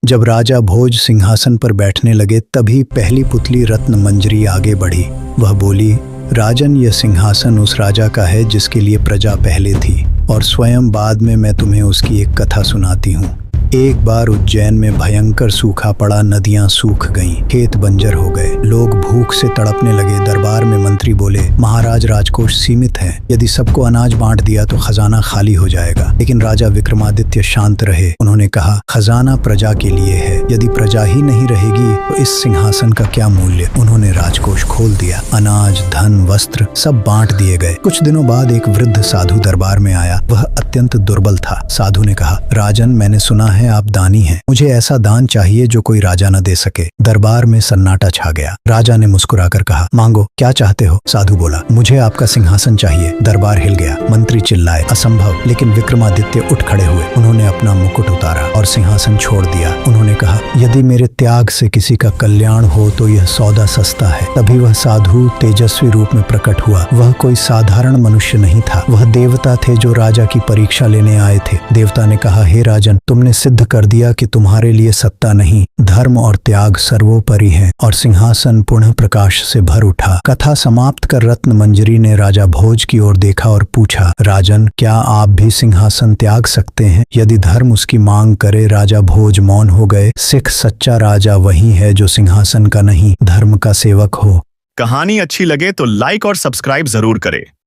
जब राजा भोज सिंहासन पर बैठने लगे तभी पहली पुतली रत्न मंजरी आगे बढ़ी। वह बोली, राजन, यह सिंहासन उस राजा का है जिसके लिए प्रजा पहले थी और स्वयं बाद में मैं तुम्हें उसकी एक कथा सुनाती हूँ। एक बार उज्जैन में भयंकर सूखा पड़ा, नदियां सूख गईं, खेत बंजर हो गए, लोग भूख से तड़पने लगे। दरबार में मंत्री बोले, महाराज, राजकोष सीमित है, यदि सबको अनाज बांट दिया तो खजाना खाली हो जाएगा। लेकिन राजा विक्रमादित्य शांत रहे। उन्होंने कहा, खजाना प्रजा के लिए है, यदि प्रजा ही नहीं रहेगी तो इस सिंहासन का क्या मूल्य। उन्होंने राजकोष खोल दिया, अनाज, धन, वस्त्र सब बांट दिए गए। कुछ दिनों बाद एक वृद्ध साधु दरबार में आया। वह अत्यंत दुर्बल था। साधु ने कहा, राजन, मैंने सुना है आप दानी हैं, मुझे ऐसा दान चाहिए जो कोई राजा न दे सके। दरबार में सन्नाटा छा गया। राजा ने मुस्कुराकर कहा, मांगो, क्या चाहते हो। साधु बोला, मुझे आपका सिंहासन चाहिए। दरबार हिल गया। मंत्री चिल्लाए, असंभव। लेकिन विक्रमादित्य उठ खड़े हुए। उन्होंने अपना मुकुट उतारा और सिंहासन छोड़ दिया। उन्होंने कहा, यदि मेरे त्याग से किसी का कल्याण हो तो यह सौदा सस्ता है। तभी वह साधु तेजस्वी रूप में प्रकट हुआ। वह कोई साधारण मनुष्य नहीं था, वह देवता थे जो राजा की परीक्षा लेने आए थे। देवता ने कहा, हे राजन, तुमने सिद्ध कर दिया कि तुम्हारे लिए सत्ता नहीं, धर्म और त्याग सर्वोपरि है। और सिंहासन पुनः प्रकाश से भर उठा। कथा समाप्त कर रत्न मंजरी ने राजा भोज की ओर देखा और पूछा, राजन, क्या आप भी सिंहासन त्याग सकते हैं यदि धर्म उसकी मांग करे। राजा भोज मौन हो गए। सिख सच्चा राजा वही है जो सिंहासन का नहीं, धर्म का सेवक हो। कहानी अच्छी लगे तो लाइक और सब्सक्राइब जरूर करें।